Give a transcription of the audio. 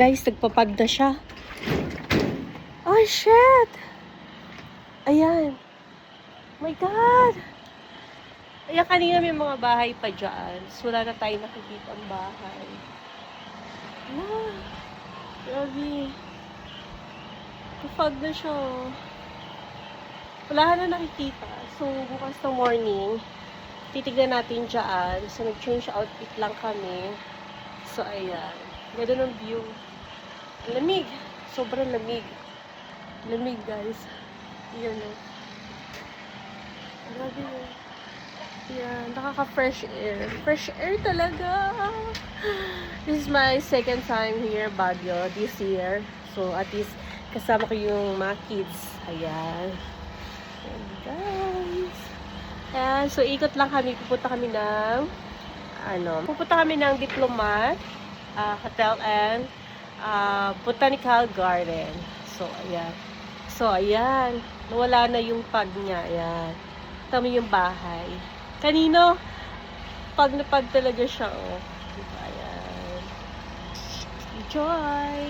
Guys, nagpapag na siya. Oh, shit! Ayan. Oh my God! Ayan, kanina may mga bahay pa dyan. So, wala na tayo nakikita ang bahay. Ah, grabe. Kapag na siya. Wala na nakikita. So, bukas ng morning, titignan natin dyan. So, nag-change outfit lang kami. So, ayan. Ganda ng view. Lamig. Sobrang lamig. Lamig, guys. Ayan o. Grabe yun. Ayan. Nakaka-fresh air. Fresh air talaga. This is my second time here, Baguio, this year. So, at least, kasama ko yung mga kids. Ayan. Ayan, guys. Ayan. So, ikot lang kami. Pupunta kami ng Diplomat, Hotel and Botanical Garden. So, ayan. Nawala na yung pag niya. Ayan. Tama yung bahay. Kanino? Pag na pag talaga siya, oh. Diba? Ayan. Enjoy!